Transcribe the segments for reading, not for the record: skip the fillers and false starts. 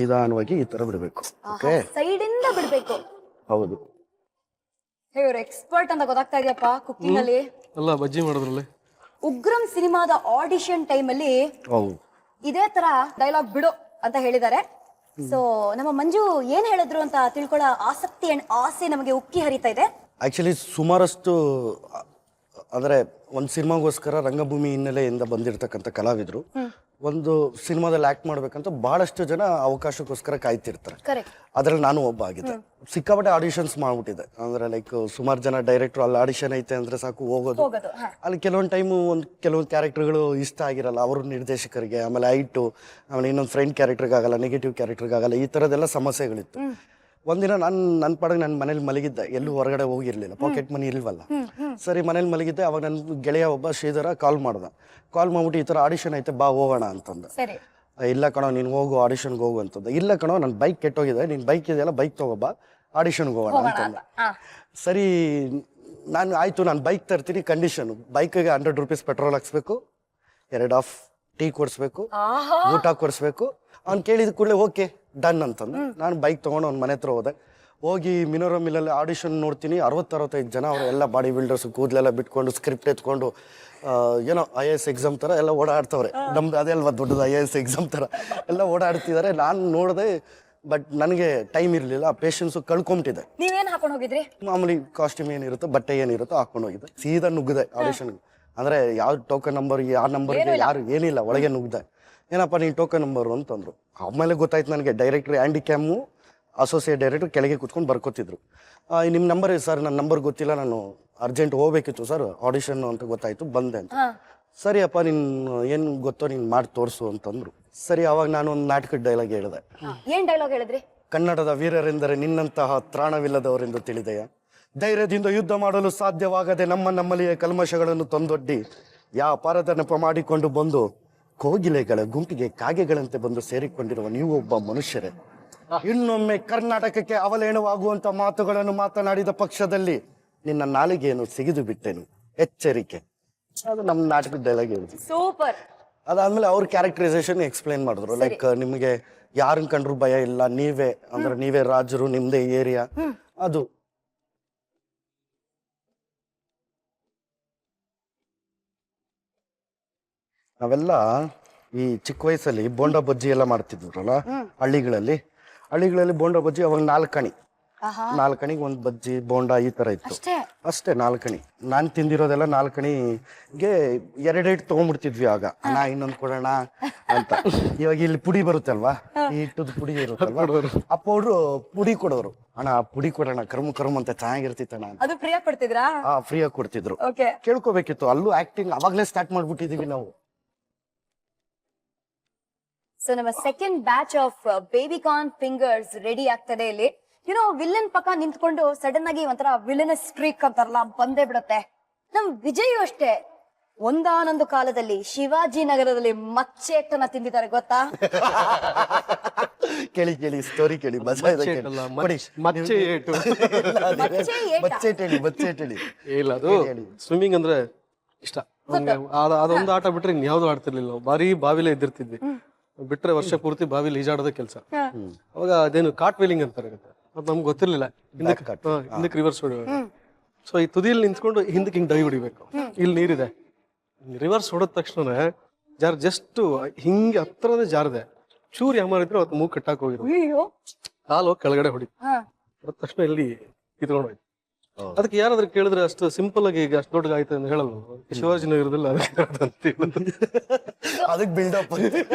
ನಿಧಾನವಾಗಿ ಈ ತರ ಬಿಡಬೇಕು. ಓಕೆ, ಸೈಡ್ ಇಂದ ಬಿಡ್ಬೇಕು. ಹೌದು. ಇವ್ರು ಎಕ್ಸ್ಪರ್ಟ್ ಅಂತ ಗೊತ್ತಾಗ್ತಾ ಇದೆಯಪ್ಪ ಕುಕಿಂಗ್ ಅಲ್ಲಿ. ಅಲ್ಲ ಬಜ್ಜಿ ಮಾಡೋದ್ರಲ್ಲಿ. ಉಗ್ರಂ ಸಿನಿಮಾದ ಆಡಿಷನ್ ಟೈಮ್ ಅಲ್ಲಿ ಹೌದು, ಇದೇ ತರ ಡೈಲಾಗ್ ಬಿಡು ಅಂತ ಹೇಳಿದ್ದಾರೆ. ಸೊ ನಮ್ಮ ಮಂಜು ಏನ್ ಹೇಳಿದ್ರು ಅಂತ ತಿಳ್ಕೊಳ್ಳೋ ಆಸಕ್ತಿ ಅಂಡ್ ಆಸೆ ನಮಗೆ ಉಕ್ಕಿ ಹರಿತಾ ಇದೆ. ಆಕ್ಚುಲಿ ಸುಮಾರಷ್ಟು ಅಂದರೆ ಒಂದು ಸಿನಿಮಾಗೋಸ್ಕರ ರಂಗಭೂಮಿ ಹಿನ್ನೆಲೆಯಿಂದ ಬಂದಿರತಕ್ಕಂಥ ಕಲಾವಿದರು ಒಂದು ಸಿನಿಮಾದಲ್ಲಿ ಆಕ್ಟ್ ಮಾಡ್ಬೇಕಂತ ಬಹಳಷ್ಟು ಜನ ಅವಕಾಶಕ್ಕೋಸ್ಕರ ಕಾಯ್ತಿರ್ತಾರೆ. ಅದ್ರಲ್ಲಿ ನಾನು ಒಬ್ಬ ಆಗಿದ್ದೆ. ಸಿಕ್ಕಾಪಟ್ಟೆ ಆಡಿಷನ್ಸ್ ಮಾಡ್ಬಿಟ್ಟಿದೆ. ಅಂದ್ರೆ ಲೈಕ್ ಸುಮಾರು ಜನ ಡೈರೆಕ್ಟರ್ ಅಲ್ಲಿ ಆಡಿಷನ್ ಐತೆ ಅಂದ್ರೆ ಸಾಕು ಹೋಗೋದು. ಅಲ್ಲಿ ಕೆಲವೊಂದು ಟೈಮು ಕೆಲವೊಂದು ಕ್ಯಾರೆಕ್ಟರ್ಗಳು ಇಷ್ಟ ಆಗಿರಲ್ಲ ಅವರು ನಿರ್ದೇಶಕರಿಗೆ, ಆಮೇಲೆ ಐಟು, ಆಮೇಲೆ ಇನ್ನೊಂದು ಫ್ರೆಂಡ್ ಕ್ಯಾರೆಕ್ಟರ್ಗೆ ಆಗಲ್ಲ, ನೆಗೆಟಿವ್ ಕ್ಯಾರೆಕ್ಟರ್ಗೆ ಆಗಲ್ಲ, ಈ ಥರದ್ದೆಲ್ಲ ಸಮಸ್ಯೆಗಳಿತ್ತು. ಒಂದಿನ ನನ್ನ ಪಾಡಿಗೆ ನನ್ನ ಮನೇಲಿ ಮಲಗಿದ್ದೆ, ಎಲ್ಲೂ ಹೊರಗಡೆ ಹೋಗಿರ್ಲಿಲ್ಲ, ಪಾಕೆಟ್ ಮನಿ ಇಲ್ವಲ್ಲ. ಸರಿ ಮನೇಲಿ ಮಲಗಿದ್ದೆ. ಅವಾಗ ನನ್ನ ಗೆಳೆಯ ಒಬ್ಬ ಶ್ರೀಧರ ಕಾಲ್ ಮಾಡ್ಬಿಟ್ಟು ಈ ಥರ ಆಡಿಷನ್ ಐತೆ ಬಾ ಹೋಗೋಣ ಅಂತಂದ. ಇಲ್ಲ ಕಣೋ ನೀನು ಹೋಗು ಆಡಿಷನ್ಗೆ ಹೋಗು ಅಂತಂದ. ಇಲ್ಲ ಕಣೋ ನನ್ನ ಬೈಕ್ ಕೆಟ್ಟೋಗಿದೆ, ನಿನ್ನ ಬೈಕ್ ಇದೆಯಲ್ಲ ಬೈಕ್ ತಗೋಬಾ ಆಡಿಷನ್ಗೆ ಹೋಗೋಣ ಅಂತಂದ. ಸರಿ ನಾನು ಆಯಿತು, ನಾನು ಬೈಕ್ ತರ್ತೀನಿ, ಕಂಡೀಷನ್ ಬೈಕಿಗೆ 100 ರೂಪೀಸ್ ಪೆಟ್ರೋಲ್ ಹಾಕ್ಸ್ಬೇಕು, 2 ಆಫ್ ಟೀ ಕೊಡಿಸ್ಬೇಕು, ಊಟ ಕೊಡಿಸ್ಬೇಕು. ಅವ್ನು ಕೇಳಿದ ಕೂಡಲೇ ಓಕೆ ಡನ್ ಅಂತಂದು ನಾನು ಬೈಕ್ ತೊಗೊಂಡು ಅವ್ನ ಮನೆ ಹತ್ರ ಹೋಗಿ ಮಿನೋರ ಮಿಲ್ಲಲ್ಲಿ ಆಡಿಷನ್ ನೋಡ್ತೀನಿ. 60-65 ಜನ ಅವರು ಎಲ್ಲ ಬಾಡಿ ಬಿಲ್ಡರ್ಸ್, ಕೂದಲೆಲ್ಲ ಬಿಟ್ಕೊಂಡು ಸ್ಕ್ರಿಪ್ಟ್ ಎತ್ಕೊಂಡು ಏನೋ IAS ಎಕ್ಸಾಮ್ ಥರ ಎಲ್ಲ ಓಡಾಡ್ತವ್ರೆ. ನಮ್ದು ಅದೇ ಅಲ್ವಾ ದೊಡ್ಡದು IAS ಎಕ್ಸಾಮ್ ಥರ ಎಲ್ಲ ಓಡಾಡ್ತಿದ್ದಾರೆ. ನಾನು ನೋಡಿದೆ, ಬಟ್ ನನಗೆ ಟೈಮ್ ಇರಲಿಲ್ಲ, ಪೇಷನ್ಸು ಕಳ್ಕೊಂಬಿಟ್ಟಿದೆ. ನೀವೇನು ಹಾಕೊಂಡು ಹೋಗಿದ್ರಿ? ಮಾಮೂಲಿ ಕಾಸ್ಟ್ಯೂಮ್ ಏನಿರುತ್ತೋ, ಬಟ್ಟೆ ಏನಿರುತ್ತೋ ಹಾಕೊಂಡು ಹೋಗಿದ್ದೆ. ಸೀದಾ ನುಗ್ಗಿದೆ ಆಡಿಷನ್ಗೆ. ಅಂದರೆ ಯಾವ ಟೋಕನ್ ನಂಬರ್, ಆ ನಂಬರ್ಗೆ ಯಾರು ಏನಿಲ್ಲ, ಒಳಗೆ ನುಗ್ಗಿದೆ. ಏನಪ್ಪ ನೀನು ಟೋಕನ್ ನಂಬರು ಅಂತಂದರು. ಆಮೇಲೆ ಗೊತ್ತಾಯ್ತು ನನಗೆ, ಡೈರೆಕ್ಟ್ರ್ ಆ್ಯಂಡಿ ಕ್ಯಾಮು ಅಸೋಸಿಯೇಟ್ ಡೈರೆಕ್ಟ್ರ್ ಕೆಳಗೆ ಕೂತ್ಕೊಂಡು ಬರ್ಕೋತಿದ್ರು. ನಿಮ್ಮ ನಂಬರ್ ಸರ್, ನನ್ನ ನಂಬರ್ ಗೊತ್ತಿಲ್ಲ, ನಾನು ಅರ್ಜೆಂಟ್ ಹೋಗ್ಬೇಕಿತ್ತು ಸರ್ ಆಡಿಷನ್ ಅಂತ ಗೊತ್ತಾಯ್ತು, ಬಂದೆ ಅಂತ. ಸರಿ ಅಪ್ಪ ನೀನು ಏನು ಗೊತ್ತೋ ನೀನು ಮಾಡಿ ತೋರಿಸು ಅಂತಂದ್ರು. ಸರಿ, ಅವಾಗ ನಾನು ಒಂದು ನಾಟಕದ ಡೈಲಾಗ್ ಹೇಳಿದೆ. ಏನು ಡೈಲಾಗ್ ಹೇಳಿದ್ರಿ? ಕನ್ನಡದ ವೀರರೆಂದರೆ ನಿನ್ನಂತಹ ತ್ರಾಣವಿಲ್ಲದವರೆಂದು ತಿಳಿದೆಯಾ, ಧೈರ್ಯದಿಂದ ಯುದ್ಧ ಮಾಡಲು ಸಾಧ್ಯವಾಗದೆ ನಮ್ಮಲ್ಲಿಯೇ ಕಲ್ಮಶಗಳನ್ನು ತಂದೊಡ್ಡಿ ವ್ಯಾಪಾರದ ನೆಪ ಮಾಡಿಕೊಂಡು ಬಂದು ಕೋಗಿಲೆಗಳ ಗುಂಪಿಗೆ ಕಾಗೆಗಳಂತೆ ಬಂದು ಸೇರಿಕೊಂಡಿರುವ ನೀವು ಒಬ್ಬ ಮನುಷ್ಯರೇ. ಇನ್ನೊಮ್ಮೆ ಕರ್ನಾಟಕಕ್ಕೆ ಅವಲೇಣವಾಗುವಂತ ಮಾತುಗಳನ್ನು ಮಾತನಾಡಿದ ಪಕ್ಷದಲ್ಲಿ ನಿನ್ನ ನಾಲಿಗೆಯನ್ನು ಸಿಗಿದು ಬಿಟ್ಟೆನು, ಎಚ್ಚರಿಕೆ. ಅದು ನಮ್ಮ ನಾಟಕದ ಡೈಲಾಗ್ ಹೇಳಿದ್ವಿ. ಸೂಪರ್. ಅದಾದ್ಮೇಲೆ ಅವ್ರ ಕ್ಯಾರೆಕ್ಟರೈಸೇಷನ್ ಎಕ್ಸ್ಪ್ಲೈನ್ ಮಾಡಿದ್ರು. ಲೈಕ್ ನಿಮಗೆ ಯಾರನ್ನ ಕಂಡ್ರು ಭಯ ಇಲ್ಲ, ನೀವೇ ಅಂದ್ರೆ ನೀವೇ ರಾಜರು, ನಿಮ್ದೇ ಏರಿಯಾ. ಅದು ನಾವೆಲ್ಲ ಈ ಚಿಕ್ಕ ವಯಸ್ಸಲ್ಲಿ ಬೋಂಡಾ ಬಜ್ಜಿ ಎಲ್ಲ ಮಾಡ್ತಿದ್ರಲ್ಲ ಹಳ್ಳಿಗಳಲ್ಲಿ ಬೋಂಡಾ ಬಜ್ಜಿ ಅವಾಗ 4 ಕಣಿ, 4 ಕಣಿಗೆ ಒಂದು ಬಜ್ಜಿ ಬೋಂಡಾ ಈ ತರ ಇತ್ತು ಅಷ್ಟೇ. 4 ಕಣಿ ನಾನು ತಿಂದಿರೋದೆಲ್ಲ 4 ಕಣಿಗೆ 2 ತಗೊಂಡ್ಬಿಡ್ತಿದ್ವಿ ಆಗ. ಅಣ್ಣ ಇನ್ನೊಂದು ಕೊಡೋಣ ಅಂತ. ಇವಾಗ ಇಲ್ಲಿ ಪುಡಿ ಬರುತ್ತಲ್ವಾ, ಈ ಹಿಟ್ಟದ ಪುಡಿ ಇರುತ್ತಲ್ವಾ, ಆ ಪೌಡ್ರು ಪುಡಿ ಕೊಡೋರು. ಅಣ್ಣ ಪುಡಿ ಕೊಡೋಣ, ಕರ್ಮ್ ಅಂತ ಚೆನ್ನಾಗಿರ್ತಿತ್ತಣ್ಣ. ಅದು ಫ್ರೀಯಾಗಿ ಕೊಡ್ತಿದ್ರಾ? ಫ್ರೀಯಾಗಿ ಕೊಡ್ತಿದ್ರು. ಕೇಳ್ಕೋಬೇಕಿತ್ತು. ಅಲ್ಲೂ ಆಕ್ಟಿಂಗ್ ಅವಾಗ್ಲೇ ಸ್ಟಾರ್ಟ್ ಮಾಡ್ಬಿಟ್ಟಿದೀವಿ ನಾವು. ಸೊ ನಮ್ಮ second batch of baby corn fingers ready ಆಗ್ತದೆ. ಇಲ್ಲಿ ವಿಲನ್ ಪಕ್ಕ ನಿಂತ್ಕೊಂಡು ಸಡನ್ ಆಗಿ ಒಂಥರ ವಿಲನಸ್ ಸ್ಟ್ರೀಕ್ ಅಂತಾರಲ್ಲ, ಬಂದೇ ಬಿಡುತ್ತೆ. ನಮ್ ವಿಜಯ್ ಅಷ್ಟೇ ಒಂದಾನೊಂದು ಕಾಲದಲ್ಲಿ ಶಿವಾಜಿನಗರದಲ್ಲಿ ಮಚ್ಚೇಟನ್ನ ತಿಂದಿದ್ದಾರೆ, ಗೊತ್ತಾ? ಕೇಳಿ ಸ್ಟೋರಿ ಕೇಳಿ. ಇಲ್ಲ, ಅದು ಸ್ವಿಮ್ಮಿಂಗ್ ಅಂದ್ರೆ ಇಷ್ಟ. ಅದೊಂದು ಆಟ ಬಿಟ್ರೆ ಇನ್ಯಾವ್ದು ಆಡ್ತಿರ್ಲಿಲ್ಲ. ಬಾರಿ ಬಾವಿಲೇ ಇದ್ದಿರ್ತಿದ್ವಿ. ಬಿಟ್ರೆ ವರ್ಷ ಪೂರ್ತಿ ಬಾವಿಲಿ ಈಜಾಡೋದೇ ಕೆಲಸ. ಅವಾಗ ಅದೇನು ಕಾಟ್ ವೀಲಿಂಗ್ ಅಂತಾರೆ, ಅದು ನಮ್ಗೆ ಗೊತ್ತಿರ್ಲಿಲ್ಲ. ಹಿಂದಕ್ಕೆ ರಿವರ್ಸ್ ಹೊಡಿಬೇಕು. ಸೊ ಈ ತುದಿಯಲ್ಲಿ ನಿಂತ್ಕೊಂಡು ಹಿಂದಕ್ಕೆ ಹಿಂಗ್ ಡೈ ಹೊಡಿಬೇಕು. ಇಲ್ಲಿ ನೀರಿದೆ, ರಿವರ್ಸ್ ಹೊಡೆದ ತಕ್ಷಣ ಜಸ್ಟ್ ಹಿಂಗೆ ಹತ್ರನೇ ಜಾರದೆ, ಚೂರು ಯಾಮಾರಿದ್ರೆ ಅವತ್ತು ಮೂಗ್ ಕಟ್ಟಾಕ್ ಹೋಗಿದ್ರು, ಕಾಲು ಕೆಳಗಡೆ ಹೊಡಿ ಹೊಡೆದ ತಕ್ಷಣ ಇಲ್ಲಿ ಕಿತ್ಕೊಂಡು ಹೋಯ್ತು. ಅದಕ್ಕೆ ಯಾರಾದ್ರೂ ಕೇಳಿದ್ರೆ ಅಷ್ಟು ಸಿಂಪಲ್ ಆಗಿ ಈಗ ಅಷ್ಟು ದೊಡ್ಡ ಆಯ್ತು ಅಂತ ಹೇಳಲ್ಲ. ಶಿವಾಜಿನಗರದಲ್ಲಿ ಅದಕ್ಕೆ ಬಿಲ್ಡಪ್.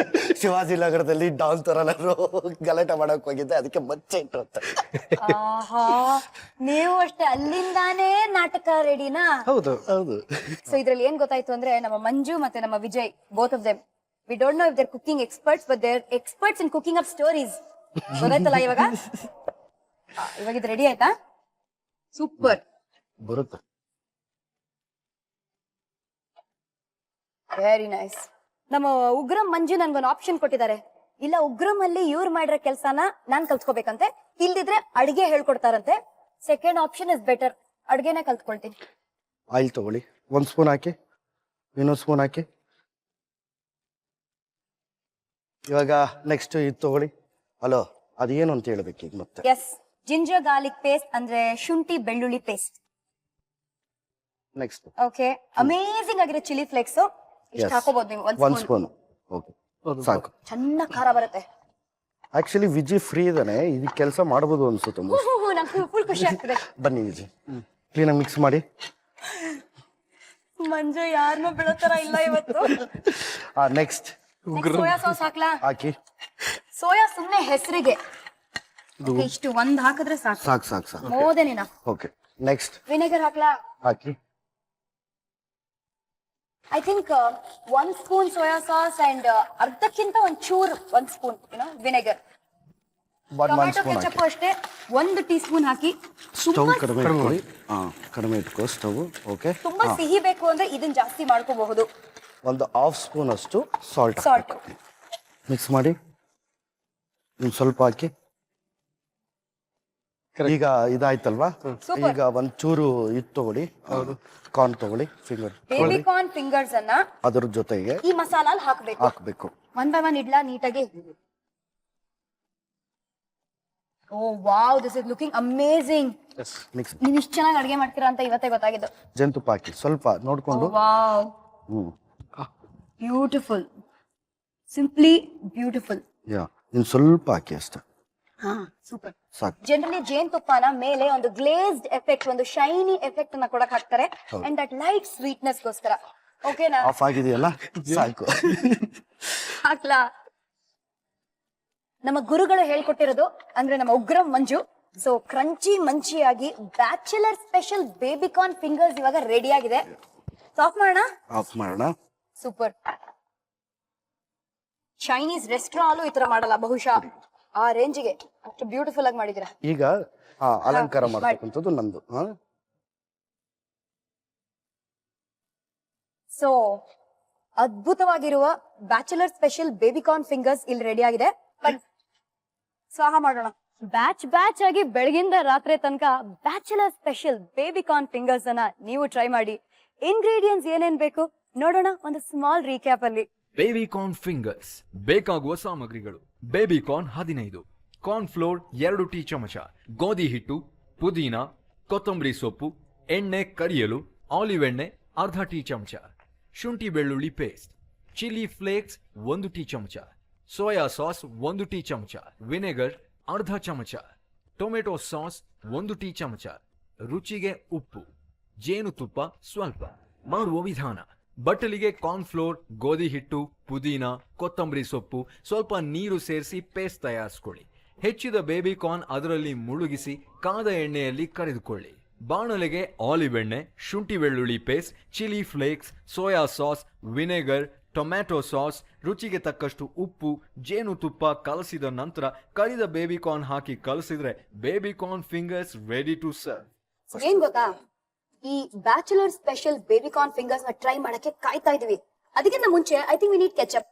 ಶಿವಾಜಿನಗರದಲ್ಲಿ ಡಾನ್ ತರ ಗಲಾಟೆ ಮಾಡಕ್ ಹೋಗಿದ್ದೆ, ಅದಕ್ಕೆ ಮಚ್ಚೆ ಇಟ್ಟಿರುತ್ತೆ. ನೀವು ಅಷ್ಟೇ ಅಲ್ಲಿಂದಾನೇ ನಾಟಕ ರೆಡಿನಾ? ಹೌದು. ಸೊ ಇದ್ರಲ್ಲಿ ಏನ್ ಗೊತ್ತಾಯ್ತು ಅಂದ್ರೆ, ನಮ್ಮ ಮಂಜು ಮತ್ತೆ ನಮ್ಮ Vijay, both of them, we don't know if they're cooking experts, but they're experts in cooking up stories. ಗೊತ್ತಾಯ್ತಲ್ಲ ಇವಾಗ ಇದು ರೆಡಿ ಆಯ್ತಾ? ಸೂಪರ್ ಬರುತ್ತೆ. Very nice. ನಮ್ಮ ಉಗ್ರಂ ಮಂಜು ನನ್ಗೊಂದು ಆಪ್ಷನ್ ಕೊಟ್ಟಿದ್ದಾರೆ. ಇಲ್ಲ ಉಗ್ರಂ ಅಲ್ಲಿ ಇವ್ರು ಮಾಡಿರೋ ಕೆಲ್ಸಾನ ನಾನ್ ಕಲ್ತ್ಕೋಬೇಕಂತೆ, ಇಲ್ದಿದ್ರೆ ಅಡ್ಗೆ ಹೇಳ್ಕೊಡ್ತಾರಂತೆ. ಸೆಕೆಂಡ್ ಆಪ್ಷನ್ ಇಸ್ ಬೆಟರ್, ಅಡ್ಗೆನ ಕಲ್ತ್ಕೊಳ್ತೀನಿ. ಆಯಿಲ್ ತಗೊಳ್ಳಿ, 1 ಸ್ಪೂನ್ ಹಾಕಿ, ಇನ್ನೊಂದು ಸ್ಪೂನ್ ಹಾಕಿ. ಇವಾಗ ನೆಕ್ಸ್ಟ್ ಇದು ತಗೊಳ್ಳಿ, ಹಲೋ ಅದೇನು ಅಂತ ಹೇಳ್ಬೇಕು ಈಗ ಮತ್ತೆ. ಎಸ್, ಜಿಂಜರ್ ಗಾರ್ಲಿಕ್ ಪೇಸ್ಟ್ ಅಂದ್ರೆ ಶುಂಠಿ ಬೆಳ್ಳುಳ್ಳಿ ಪೇಸ್ಟ್. ನೆಕ್ಸ್ಟ್ ಓಕೆ, ಅಮೇಜಿಂಗ್ ಆಗಿರೋ ಚಿಲ್ಲಿ ಫ್ಲೇಕ್ಸ್ ಇಷ್ಟು ಹಾಕೋಬಹುದು ನೀವು. ಒಂದ್ ಸ್ಪೂನ್. ಓಕೆ ಸಾಕು. ಚೆನ್ನಾಗಿ ಖಾರ ಬರುತ್ತೆ. ಆಕ್ಚುಲಿ ವಿಜಿ ಫ್ರೀ ಇದಾನೆ, ಇದು ಕೆಲಸ ಮಾಡಬಹುದು ಅನ್ಸುತ್ತೆ. ನಂಗೆ ಫುಲ್ ಖುಷಿ ಆಗ್ತದೆ. ಬನ್ನಿ ವಿಜಿ, ಕ್ಲೀನಾಗಿ ಮಿಕ್ಸ್ ಮಾಡಿ. ಮಂಜು ಯಾರನ್ನೂ ಬಿಡೋತರ ಇಲ್ಲ ಇವತ್ತು. ನೆಕ್ಸ್ಟ್ ಸೋಯಾ ಸಾಸ್ ಹಾಕ್ಲಾ? ಹಾಕಿ. ಸೋಯಾ ಸುಮ್ನೆ ಹೆಸರಿಗೆ ಇಷ್ಟು ಒಂದ್ ಹಾಕಿದ್ರೆ ಸಾಕು. ಸಾಕು ಸಾಕು ಸಾಕು. ಮೋದನಿನ. ಓಕೆ ನೆಕ್ಸ್ಟ್ ವಿನೆಗರ್ ಹಾಕ್ಲಾ? ಹಾಕಿ. I think 1 spoon soya sauce and ಅರ್ಧಕ್ಕಿಂತ ಒಂಚೂರು 1 ಸ್ಪೂನ್ ವಿನೆಗರ್. ಟೊಮ್ಯಾಟೊ ಕೆಚಪ್ ಅಷ್ಟೇ 1 ಟೀ ಸ್ಪೂನ್ ಹಾಕಿ. ಸ್ಟವ್ ಕಡಿಮೆ ಇಟ್ಕೊಳ್ಳಿ. ಕಡಿಮೆ ಇಟ್ಕೋ ಸ್ಟವ್. ಓಕೆ, ತುಂಬಾ ಸಿಹಿ ಬೇಕು ಅಂದ್ರೆ ಇದನ್ನ ಜಾಸ್ತಿ ಮಾಡ್ಕೋಬಹುದು. ಒಂದು ಹಾಫ್ ಸ್ಪೂನ್ ಅಷ್ಟು ಸಾಲ್ಟ್ ಮಿಕ್ಸ್ ಮಾಡಿ ಸ್ವಲ್ಪ ಹಾಕಿ. ಈಗ ಇದಾಯ್ತಲ್ವಾ, ಈಗ ಒಂಚೂರು ಇದು ತಗೊಳ್ಳಿ, ಕಾರ್ನ್ ತಗೊಳ್ಳಿ, ಫಿಂಗರ್ ಬೇಬಿ ಕಾರ್ನ್ ಫಿಂಗರ್ಸ್ ಅನ್ನ ಅದ್ರ ಜೊತೆಗೆ ಈ ಮಸಾಲ ಹಾಕ್ಬೇಕು. ಒನ್ ಬೈ ಒನ್ ಇಡ್ಲಾ ನೀಟಾಗಿ. Oh wow, this is looking amazing. Mix. ನೀವು ಇಷ್ಟು ಚೆನ್ನಾಗಿ ಅಡಿಗೆ ಮಾಡ್ತೀರಾ ಅಂತ ಇವತ್ತೇ ಗೊತ್ತಾಗಿದ್ದು. ಜೇನುತುಪ್ಪ ಹಾಕಿ ಸ್ವಲ್ಪ ನೋಡ್ಕೊಂಡು. Wow, beautiful, simply beautiful. ಇನ್ನು ಸ್ವಲ್ಪ ಹಾಕಿ ಅಷ್ಟೇ. ಸೂಪರ್. ಸಾಕು. ಜನರಲಿ ಜೇನುತುಪ್ಪನ ಮೇಲೆ ಒಂದು ಗ್ಲೇಸ್ಡ್ ಎಫೆಕ್ಟ್, ಒಂದು ಶೈನಿ ಎಫೆಕ್ಟ್ ಅನ್ನ ಕೊಡಕ್ ಹಾಕ್ತಾರೆ, ಅಂಡ್ ದಟ್ ಲೈಟ್ ಸ್ವೀಟ್ನೆಸ್ ಗೋಸ್ಕರ. ಓಕೆನಾ? ಆಫ್ ಆಗಿದೆಯಲ್ಲ, ಸಾಕು. ಹಾಕ್ಲಾ? ನಮ್ಮ ಗುರುಗಳು ಹೇಳ್ಕೊಟ್ಟಿರೋದು ಅಂದ್ರೆ ನಮ್ಮ ಉಗ್ರಂ ಮಂಜು. ಸೊ ಕ್ರಂಚಿ ಮಂಚಿಯಾಗಿ bachelor special baby corn fingers ಇವಾಗ ರೆಡಿ ಆಗಿದೆ. ಆಫ್ ಮಾಡೋಣ? ಆಫ್ ಮಾಡೋಣ. ಸೂಪರ್. ಚೈನೀಸ್ ರೆಸ್ಟೋರೆಂಟ್ ಈ ತರ ಮಾಡಲ್ಲ ಬಹುಶಃ, ಆ ರೇಂಜಿಗೆ ಅಷ್ಟು ಬ್ಯೂಟಿಫುಲ್ ಆಗಿ ಮಾಡಿದಿರ. ಈಗ ಅಲಂಕಾರ ಮಾಡ್ತಕ್ಕಂಥದ್ದು ನಂದು. ಸೊ ಅದ್ಭುತವಾಗಿರುವ bachelor special baby corn fingers ಇಲ್ಲಿ ರೆಡಿ ಆಗಿದೆ. ಸ್ವಾಹ ಮಾಡೋಣ. ಬ್ಯಾಚ್ ಆಗಿ ಬೆಳಗಿಂದ ರಾತ್ರಿ ತನಕ bachelor special baby corn fingers ಅನ್ನ ನೀವು ಟ್ರೈ ಮಾಡಿ. ಇಂಗ್ರೀಡಿಯೆಂಟ್ಸ್ ಏನೇನ್ ಬೇಕು ನೋಡೋಣ ಒಂದು ಸ್ಮಾಲ್ ರೀಕ್ಯಾಪ್ ಅಲ್ಲಿ. ಬೇಬಿ ಕಾರ್ನ್ ಫಿಂಗರ್ಸ್ ಬೇಕಾಗುವ ಸಾಮಗ್ರಿಗಳು: baby corn 15, corn flour 2 tea ಚಮಚ, ಗೋಧಿ ಹಿಟ್ಟು, ಪುದೀನ, ಕೊತ್ತಂಬರಿ ಸೊಪ್ಪು, ಎಣ್ಣೆ ಕರಿಯಲು, ಆಲಿವ್ ಎಣ್ಣೆ ಅರ್ಧ ಟೀ ಚಮಚ, ಶುಂಠಿ ಬೆಳ್ಳುಳ್ಳಿ ಪೇಸ್ಟ್, ಚಿಲ್ಲಿ ಫ್ಲೇಕ್ಸ್ 1 ಟೀ ಚಮಚ, ಸೋಯಾ ಸಾಸ್ 1 ಟೀ ಚಮಚ, ವಿನೆಗರ್ ಅರ್ಧ ಚಮಚ, ಟೊಮೆಟೊ ಸಾಸ್ 1 ಟೀ ಚಮಚ, ರುಚಿಗೆ ಉಪ್ಪು, ಜೇನುತುಪ್ಪ ಸ್ವಲ್ಪ. ಮಾಡುವ ವಿಧಾನ: ಬಟ್ಟಲಿಗೆ ಕಾರ್ನ್ ಫ್ಲೋರ್, ಗೋಧಿ ಹಿಟ್ಟು, ಪುದೀನ, ಕೊತ್ತಂಬರಿ ಸೊಪ್ಪು, ಸ್ವಲ್ಪ ನೀರು ಸೇರಿಸಿ ಪೇಸ್ಟ್ ತಯಾರಿಸಿಕೊಳ್ಳಿ. ಹೆಚ್ಚಿದ ಬೇಬಿ ಕಾರ್ನ್ ಅದರಲ್ಲಿ ಮುಳುಗಿಸಿ ಕಾದ ಎಣ್ಣೆಯಲ್ಲಿ ಕರೆದುಕೊಳ್ಳಿ. ಬಾಣಲೆಗೆ ಆಲಿವ್ ಎಣ್ಣೆ, ಶುಂಠಿ ಬೆಳ್ಳುಳ್ಳಿ paste, chilli flakes, soya sauce, vinegar, tomato sauce, ರುಚಿಗೆ ತಕ್ಕಷ್ಟು ಉಪ್ಪು, ಜೇನುತುಪ್ಪ ಕಲಸಿದ ನಂತರ ಕರಿದ ಬೇಬಿ ಕಾರ್ನ್ ಹಾಕಿ ಕಲಸಿದ್ರೆ baby corn fingers ready to serve. ಏನ್ ಗೊತ್ತಾ, ಈ bachelor special baby corn fingers ನ ಟ್ರೈ ಮಾಡಕ್ಕೆ ಕಾಯ್ತಾ ಇದೀವಿ. ಅದಕ್ಕಿಂತ ಮುಂಚೆ I think we need ketchup.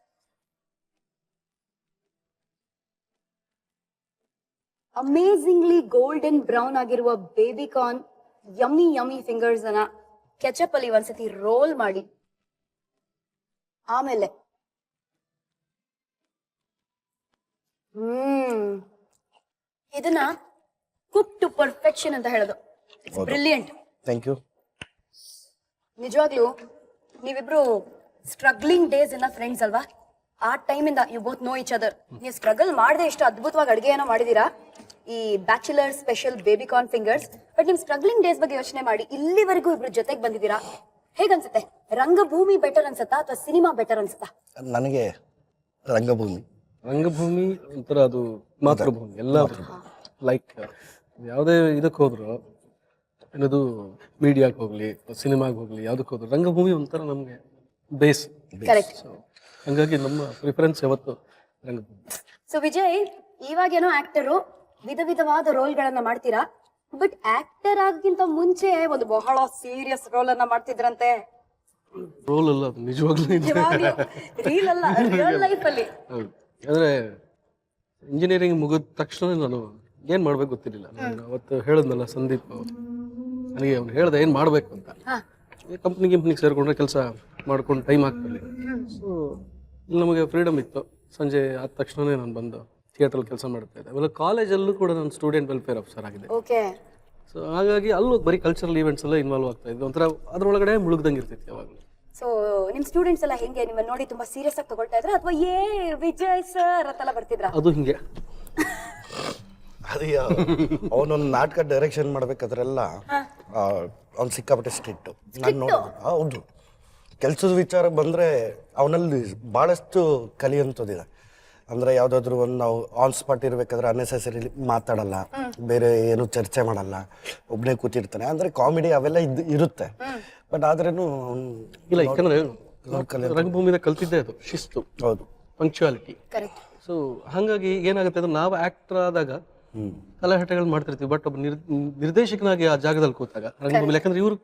Amazingly golden brown ಆಗಿರುವ ಬೇಬಿ ಕಾರ್ನ್ ಯಮ್ಮಿ ಫಿಂಗರ್ಸ್ ಅನ್ನ ಕೆಚಪ್ ಅಲ್ಲಿ ಒಂದ್ಸತಿ ರೋಲ್ ಮಾಡಿ, ಆಮೇಲೆ ಇದನ್ನ ಕುಕ್ ಟು ಪರ್ಫೆಕ್ಷನ್ ಅಂತ ಹೇಳೋದು. ಬ್ರಿಲಿಯಂಟ್. Thank you. ನಿಜವಾಗ್ಲೂ ನೀವಿಬ್ರು ಸ್ಟ್ರಗ್ಲಿಂಗ್ ಡೇಸ್ ಇನ್ನ ಫ್ರೆಂಡ್ಸ್ ಅಲ್ವಾ? ಆ ಟೈಮಿಂದ you both know each other. ನೀವು ಸ್ಟ್ರಗಲ್ ಮಾಡದೆ ಎಷ್ಟು ಅದ್ಭುತವಾಗಿ ಅಡುಗೆ ಏನೋ ಮಾಡಿದೀರಾ ಈ bachelor special baby corn fingers. But ನಿಮ್ ಸ್ಟ್ರಗ್ಲಿಂಗ್ ಡೇಸ್ ಬಗ್ಗೆ ಯೋಚನೆ ಮಾಡಿ ಇಲ್ಲಿವರೆಗೂ ಇಬ್ರು ಜೊತೆಗೆ ಬಂದಿದ್ದೀರಾ. ಹೇಗನ್ಸುತ್ತೆ? ರಂಗಭೂಮಿ ಬೆಟರ್ ಅನ್ಸತ್ತಾ ಅಥವಾ ಸಿನಿಮಾ ಬೆಟರ್ ಅನ್ಸತ್ತಾ? ನನಗೆ ರಂಗಭೂಮಿ ಒಂಥರ ಅದು ಮಾತೃಭೂಮಿ. ಎಲ್ಲ ಲೈಕ್ ಯಾವುದೇ ಇದಕ್ಕೆ ಹೋದ್ರು, ಏನದು ಮೀಡಿಯಾಕ್ಕೆ ಹೋಗ್ಲಿ, ಸಿನಿಮಾಗೆ ಹೋಗ್ಲಿ, ಯಾವುದಕ್ಕೆ ಹೋದ್ರು ರಂಗಭೂಮಿ ಒಂಥರ ನಮಗೆ ಬೇಸ್. ಕರೆಕ್ಟ್. ಹಂಗಾಗಿ ನಮ್ಮ ಪ್ರಿಫರೆನ್ಸ್ ಯಾವತ್ತು ರಂಗಭೂಮಿ. ಸೊ ವಿಜಯ್, ಇವಾಗೇನೋ ಆಕ್ಟರು ವಿಧವಾದ ರೋಲ್ಗಳನ್ನ ಮಾಡ್ತೀರಾ, ಬಟ್ ಆಕ್ಟರ್ ಆಗಕ್ಕಿಂತ ಮುಂಚೆ ಒಂದು ಬಹಳ ಸೀರಿಯಸ್ ರೋಲ್ ಅನ್ನ ಮಾಡ್ತಿದ್ರಂತೆ. ರೋಲ್ ಅಲ್ಲ ಅದು, ನಿಜವಾಗ್ಲೂ ರೀಲ್ ಅಲ್ಲ, ರಿಯಲ್ ಲೈಫ್ ಅಲ್ಲಿ. ಅಂದರೆ ಇಂಜಿನಿಯರಿಂಗ್ ಮುಗಿದ ತಕ್ಷಣ ನಾನು ಏನು ಮಾಡ್ಬೇಕು ಗೊತ್ತಿರಲಿಲ್ಲ. ನಾನು ಅವತ್ತು ಹೇಳಿದ್ನಲ್ಲ ಸಂದೀಪ್, ನನಗೆ ಅವ್ನು ಹೇಳ್ದೆ ಏನು ಮಾಡಬೇಕು ಅಂತ. ಕಂಪ್ನಿಗೆ ಸೇರಿಕೊಂಡ್ರೆ ಕೆಲಸ ಮಾಡ್ಕೊಂಡು ಟೈಮ್ ಆಗ್ತಿರಲಿಲ್ಲ. ಸೊ ಇಲ್ಲಿ ನಮಗೆ ಫ್ರೀಡಮ್ ಇತ್ತು. ಸಂಜೆ ಆದ ತಕ್ಷಣವೇ ನಾನು ಬಂದು ಥಿಯೇಟ್ರಲ್ಲಿ ಕೆಲಸ ಮಾಡ್ತಾ ಇದ್ದೆ. ಆಮೇಲೆ ಕಾಲೇಜಲ್ಲೂ ಕೂಡ ನಾನು ಸ್ಟೂಡೆಂಟ್ ವೆಲ್ಫೇರ್ ಆಫೀಸರ್ ಆಗಿದೆ. ಓಕೆ. ಸೊ ಹಾಗಾಗಿ ಅಲ್ಲೂ ಬರೀ ಕಲ್ಚರಲ್ ಈವೆಂಟ್ಸ್ ಎಲ್ಲ ಇನ್ವಾಲ್ವ್ ಆಗ್ತಾ ಇದ್ವಿ. ಒಂಥರ ಅದ್ರೊಳಗಡೆ ಮುಳುಗ್ದಂಗೆ ಇರ್ತಿತ್ತು ಯಾವಾಗಲೂ. ಸೊ ನಿಮ್ ಸ್ಟೂಡೆಂಟ್ಸ್ ಎಲ್ಲ ಹೆಂಗೆ ನಿಮ್ಮ ನೋಡಿ ತುಂಬಾ ಸೀರಿಯಸ್ ಆಗಿ ತಗೊಳ್ತಾ ಇದ್ರ ಅಥವಾ ವಿಜಯ್ ಸರ್ ಅಂತೆಲ್ಲ ಬರ್ತಿದ್ರ? ಅದು ಹಿಂಗೆ ಅದು ಅವನೊಂದು ನಾಟಕ ಡೈರೆಕ್ಷನ್ ಮಾಡ್ಬೇಕಾದ್ರೆಲ್ಲ ಅವ್ನು ಸಿಕ್ಕಾಪಟ್ಟೆ ಸ್ಟ್ರಿಕ್ಟ್. ನಾನು ನೋಡಿದೆ. ಹೌದು, ಕೆಲಸದ ವಿಚಾರ ಬಂದರೆ ಅವನಲ್ಲಿ ಭಾಳಷ್ಟು ಕಲಿಯುವಂಥದ್ದಿದೆ. ಅಂದರೆ ಯಾವುದಾದ್ರೂ ಒಂದು ನಾವು ಆನ್ ಸ್ಪಾಟ್ ಇರಬೇಕಾದ್ರೆ ಅನ್ನೆಸೆಸರಿ ಮಾತಾಡಲ್ಲ, ಬೇರೆ ಏನು ಚರ್ಚೆ ಮಾಡಲ್ಲ, ಒಬ್ಬನೇ ಕೂತಿರ್ತಾನೆ. ಅಂದರೆ ಕಾಮಿಡಿ ಅವೆಲ್ಲ ಇರುತ್ತೆ. ಬಟ್ ಆದ್ರೂ ಇಲ್ಲ, ಯಾಕಂದ್ರೆ ರಂಗಭೂಮಿದ ಕಲ್ತಿದ್ದೆ ಅದು ಶಿಸ್ತು. ಹೌದು, ಪಂಕ್ಚುಯಾಲಿಟಿ. ಕರೆಕ್ಟ್. ಸೊ ಹಾಗಾಗಿ ಏನಾಗುತ್ತೆ ಅಂದ್ರೆ ನಾವು ಆಕ್ಟರ್ ಆದಾಗ ಕಲಾಹಟಗಳು ಮಾಡ್ತಿರ್ತೀವಿ. ಬಟ್ ಒಬ್ಬ ನಿರ್ದೇಶಕನಾಗಿ ಆ ಜಾಗದಲ್ಲಿ ಕೂತಾಗ ರಂಗಭೂಮಿ, ಯಾಕಂದ್ರೆ ಇವ್ರು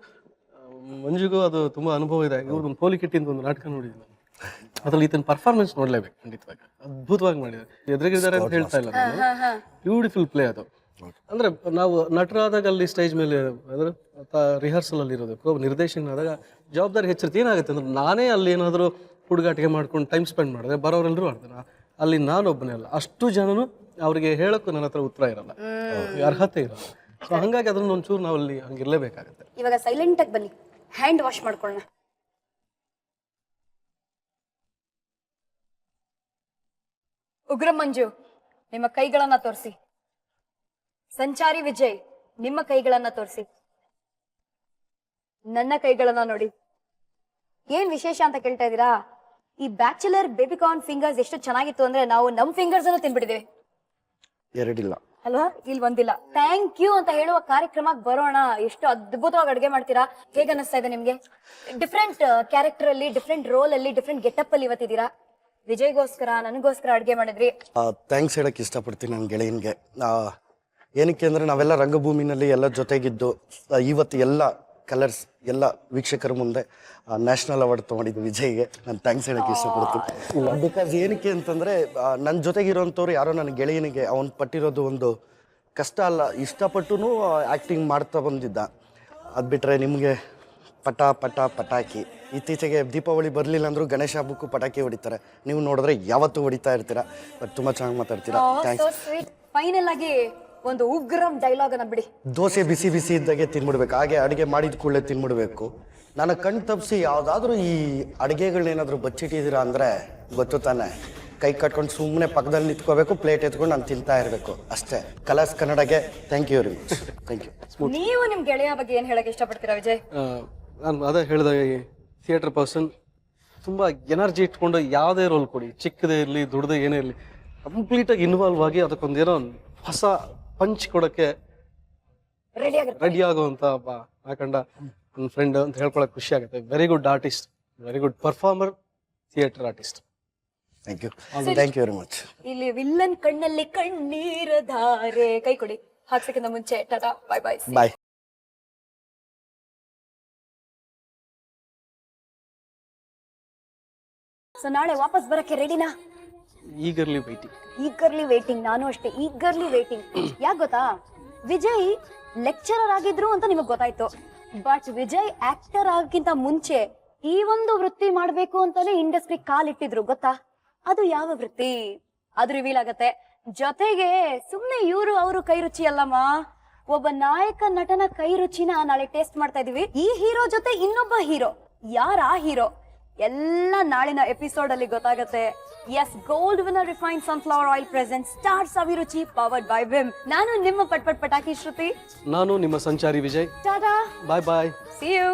ಮಂಜುಗೂ ಅದು ತುಂಬಾ ಅನುಭವ ಇದೆ. ಇವ್ರು ಪೋಲಿಕಿಟ್ಟಿಂದ ಒಂದು ನಾಟಕ ನೋಡಿದ್ವಿ ನಾನು. ಅದ್ರಲ್ಲಿ ಈತನ ಪರ್ಫಾರ್ಮೆನ್ಸ್ ನೋಡ್ಲೇಬೇಕು ಖಂಡಿತವಾಗಿ. ಅದ್ಭುತವಾಗಿ ಮಾಡಿದ್ದಾರೆ. ಎದುರಿಗಿದ್ದಾರೆ ಅಂತ ಹೇಳ್ತಾ ಇಲ್ಲ ನಾನು, ಬ್ಯೂಟಿಫುಲ್ ಪ್ಲೇ ಅದು. ಅಂದ್ರೆ ನಾವು ನಟರಾದಾಗ ಅಲ್ಲಿ ಸ್ಟೇಜ್ ಮೇಲೆ ಅಂದ್ರೆ ರಿಹರ್ಸಲ್ ಅಲ್ಲಿ ಇರೋದಕ್ಕೂ ನಿರ್ದೇಶಕನಾದಾಗ ಜವಾಬ್ದಾರಿ ಹೆಚ್ಚಿರುತ್ತೆ. ಏನಾಗುತ್ತೆ ಅಂದ್ರೆ ನಾನೇ ಅಲ್ಲಿ ಏನಾದರೂ ಹುಡುಗಾಟಿಗೆ ಮಾಡ್ಕೊಂಡು ಟೈಮ್ ಸ್ಪೆಂಡ್ ಮಾಡಿದ್ರೆ ಬರೋರೆಲ್ಲರೂ ಆಡ್ತಾರೆ. ಅಲ್ಲಿ ನಾನೊಬ್ಬನೇ ಅಲ್ಲ, ಅಷ್ಟು ಜನನು ಅವ್ರಿಗೆ ಹೇಳಕ್ಕೂ ನನ್ನ ಹತ್ರ ಉತ್ತರ ಇರಲ್ಲ, ಅರ್ಹತೆ ಇರಲ್ಲ. ಸೊ ಹಂಗಾಗಿ ಅದನ್ನ ಒಂಚೂರು ನಾವಲ್ಲಿ ಹಂಗಿರ್ಲೇಬೇಕಾಗುತ್ತೆ. ಇವಾಗ ಸೈಲೆಂಟ್ ಆಗಿ ಬನ್ನಿ, ಹ್ಯಾಂಡ್ ವಾಶ್ ಮಾಡ್ಕೊಳ್ಳೋಣ. ಉಗ್ರ ಮಂಜು, ನಿಮ್ಮ ಕೈಗಳನ್ನ ತೋರಿಸಿ. ಸಂಚಾರಿ ವಿಜಯ್, ನಿಮ್ಮ ಕೈಗಳನ್ನ ತೋರಿಸಿ. ನನ್ನ ಕೈಗಳನ್ನ ನೋಡಿ. ಏನ್ ವಿಶೇಷ ಅಂತ ಕೇಳ್ತಾ ಇದೀರಾ? ಈ ಬ್ಯಾಚುಲರ್ ಬೇಬಿಕಾರ್ನ್ ಫಿಂಗರ್ಸ್ ಎಷ್ಟು ಚೆನ್ನಾಗಿತ್ತು ಅಂದ್ರೆ ನಾವು ನಮ್ ಫಿಂಗರ್ಸ್ ಅನ್ನು ತಿನ್ಬಿಟ್ಟಿದ್ದೇವೆ. ಎರಡಿಲ್ಲ ಅಲ್ವಾ? ಇಲ್ಲಿ ಒಂದಿಲ್ಲ. ಥ್ಯಾಂಕ್ ಯು ಅಂತ ಹೇಳುವ ಕಾರ್ಯಕ್ರಮಕ್ಕೆ ಬರೋಣ. ಎಷ್ಟು ಅದ್ಭುತವಾಗಿ ಅಡುಗೆ ಮಾಡ್ತೀರಾ. ಹೇಗೆ ಅನಿಸ್ತಾ ಇದೆ ನಿಮ್ಗೆ? ಡಿಫ್ರೆಂಟ್ ಕ್ಯಾರೆಕ್ಟರ್ ಅಲ್ಲಿ, ಡಿಫ್ರೆಂಟ್ ರೋಲ್ ಅಲ್ಲಿ, ಡಿಫ್ರೆಂಟ್ ಗೆಟಪ್ ಅಲ್ಲಿ ಇವತ್ತಿದ್ದೀರಾ. ವಿಜಯ್ಗೋಸ್ಕರ, ನನಗೋಸ್ಕರ ಅಡುಗೆ ಮಾಡಿದ್ರಿ. ಥ್ಯಾಂಕ್ಸ್ ಹೇಳಕ್ಕೆ ಇಷ್ಟಪಡ್ತೀನಿ ನನ್ನ ಗೆಳೆಯನಿಗೆ. ಏನಕ್ಕೆ ಅಂದರೆ ನಾವೆಲ್ಲ ರಂಗಭೂಮಿನಲ್ಲಿ ಎಲ್ಲ ಜೊತೆಗಿದ್ದು ಇವತ್ತು ಎಲ್ಲ ಕಲರ್ಸ್ ಎಲ್ಲ ವೀಕ್ಷಕರ ಮುಂದೆ ನ್ಯಾಷನಲ್ ಅವಾರ್ಡ್ ತೊಗೊಂಡಿದ್ದು ವಿಜಯ್ಗೆ ನಾನು ಥ್ಯಾಂಕ್ಸ್ ಹೇಳಕ್ಕೆ ಇಷ್ಟಪಡ್ತೀನಿ. ಬಿಕಾಸ್ ಏನಕ್ಕೆ ಅಂತಂದರೆ ನನ್ನ ಜೊತೆಗಿರೋಂಥವ್ರು ಯಾರೋ ನನ್ನ ಗೆಳೆಯನಿಗೆ ಅವನು ಪಟ್ಟಿರೋದು ಒಂದು ಕಷ್ಟ ಅಲ್ಲ, ಇಷ್ಟಪಟ್ಟು ಆ್ಯಕ್ಟಿಂಗ್ ಮಾಡ್ತಾ ಬಂದಿದ್ದ. ಅದು ಬಿಟ್ಟರೆ ನಿಮಗೆ ಪಟಾಕಿ ಇತ್ತೀಚೆಗೆ ದೀಪಾವಳಿ ಬರಲಿಲ್ಲ ಅಂದರೂ ಗಣೇಶ ಹಬ್ಬಕ್ಕೂ ಪಟಾಕಿ ಹೊಡಿತಾರೆ. ನೀವು ನೋಡಿದ್ರೆ ಯಾವತ್ತೂ ಹೊಡಿತಾ ಇರ್ತೀರಾ. ಬಟ್ ತುಂಬ ಚೆನ್ನಾಗಿ ಮಾತಾಡ್ತೀರಾ. ಥ್ಯಾಂಕ್ಸ್. ಫೈನಲ್ ಆಗಿ ಒಂದು ಉಗ್ರಂ ಡೈಲಾಗ್ ಅನ್ನ ಬಿಡಿ. ದೋಸೆ ಬಿಸಿ ಬಿಸಿ ಇದ್ದಾಗೆ ತಿನ್ಬಿಡ್ಬೇಕು, ಹಾಗೆ ಅಡುಗೆ ಮಾಡಿದ ಕೂಡಲೇ ತಿನ್ಬಿಡ್ಬೇಕು. ನಾನು ಕಣ್ ತಪ್ಪಿಸಿ ಯಾವುದಾದ್ರೂ ಈ ಅಡುಗೆಗಳನ್ನೇನಾದರೂ ಬಚ್ಚಿಟ್ಟಿದ್ದೀರಾ ಅಂದರೆ ಗೊತ್ತು ತಾನೆ, ಕೈ ಕಟ್ಕೊಂಡು ಸುಮ್ಮನೆ ಪಕ್ಕದಲ್ಲಿ ನಿಂತ್ಕೋಬೇಕು, ಪ್ಲೇಟ್ ಎತ್ಕೊಂಡು ನಾನು ತಿಂತಾ ಇರಬೇಕು ಅಷ್ಟೇ. ಕಲರ್ಸ್ ಕನ್ನಡಗೆ thank you very much. Thank you. ನೀವು ನಿಮ್ಮ ಗೆಳೆಯ ಬಗ್ಗೆ ಏನು ಹೇಳಕ್ಕೆ ಇಷ್ಟಪಡ್ತೀರಾ ವಿಜಯ್? ನಾನು ಅದೇ ಹೇಳಿದಾಗ ಥಿಯೇಟರ್ ಪರ್ಸನ್ ತುಂಬ ಎನರ್ಜಿ ಇಟ್ಕೊಂಡು ಯಾವುದೇ ರೋಲ್ ಕೊಡಿ, ಚಿಕ್ಕದೇ ಇರಲಿ ದೊಡ್ಡದೇ ಏನೇ ಇರಲಿ, ಕಂಪ್ಲೀಟಾಗಿ ಇನ್ವಾಲ್ವ್ ಆಗಿ ಅದಕ್ಕೊಂದೇನೋ ಹೊಸ ಪಂಚ್ ಕೊಡೋಕ್ಕೆ ರೆಡಿ ಆಗುವಂಥ ಹಾಕೊಂಡ ನನ್ನ ಫ್ರೆಂಡ್ ಅಂತ ಹೇಳ್ಕೊಳಕ್ಕೆ ಖುಷಿ ಆಗುತ್ತೆ. Very good artist, very good performer, theatre artist. Thank you very much. ಇಲ್ಲಿ ವಿಲ್ಲನ್ ಕಣ್ಣಲ್ಲಿ ಕಣ್ಣೀರ ಧಾರೆ. ಕೈ ಕೊಡಿ. ಹಾಕ್ಸಕ್ಕಿಂತ ಮುಂಚೆ ಟಾಟಾ, ಬಾಯ್ ಬಾಯ್ ಬಾಯ್. ಸೊ ನಾಳೆ ವಾಪಸ್ ಬರಕ್ಕೆ ರೆಡಿನಾ? Eagerly waiting. ನಾನು ಅಷ್ಟೇ ಈಗರ್ಲಿ ವೇಟಿಂಗ್. ಯಾಕೆ ಗೊತ್ತಾ? ವಿಜಯ್ ಲೆಕ್ಚರರ್ ಆಗಿದ್ರು ಅಂತ ನಿಮಗ್ ಗೊತ್ತಾಯ್ತು. ಬಟ್ ವಿಜಯ್ ಆಕ್ಟರ್ ಆಗಕ್ಕಿಂತ ಮುಂಚೆ ಈ ಒಂದು ವೃತ್ತಿ ಮಾಡ್ಬೇಕು ಅಂತಾನೆ ಇಂಡಸ್ಟ್ರಿ ಕಾಲಿಟ್ಟಿದ್ರು. ಗೊತ್ತಾ ಅದು ಯಾವ ವೃತ್ತಿ? ಅದು ರಿವೀಲ್ ಆಗತ್ತೆ. ಜೊತೆಗೆ ಸುಮ್ನೆ ಇವರು ಅವರು ಕೈ ರುಚಿ ಅಲ್ಲಮ್ಮ, ಒಬ್ಬ ನಾಯಕ ನಟನ ಕೈ ರುಚಿನ ನಾಳೆ ಟೇಸ್ಟ್ ಮಾಡ್ತಾ ಇದೀವಿ. ಈ ಹೀರೋ ಜೊತೆ ಇನ್ನೊಬ್ಬ ಹೀರೋ. ಯಾರ ಆ ಹೀರೋ ಎಲ್ಲ ನಾಳಿನ ಎಪಿಸೋಡ್ ಅಲ್ಲಿ ಗೊತ್ತಾಗತ್ತೆ. Yes, Gold Winner refined sunflower oil present star Saviruchi powered by Vim. ನಾನು ನಿಮ್ಮ ಪಟಾಕಿ ಶ್ರುತಿ. ನಾನು ನಿಮ್ಮ Sanchari Vijay. Tata, bye bye. See you.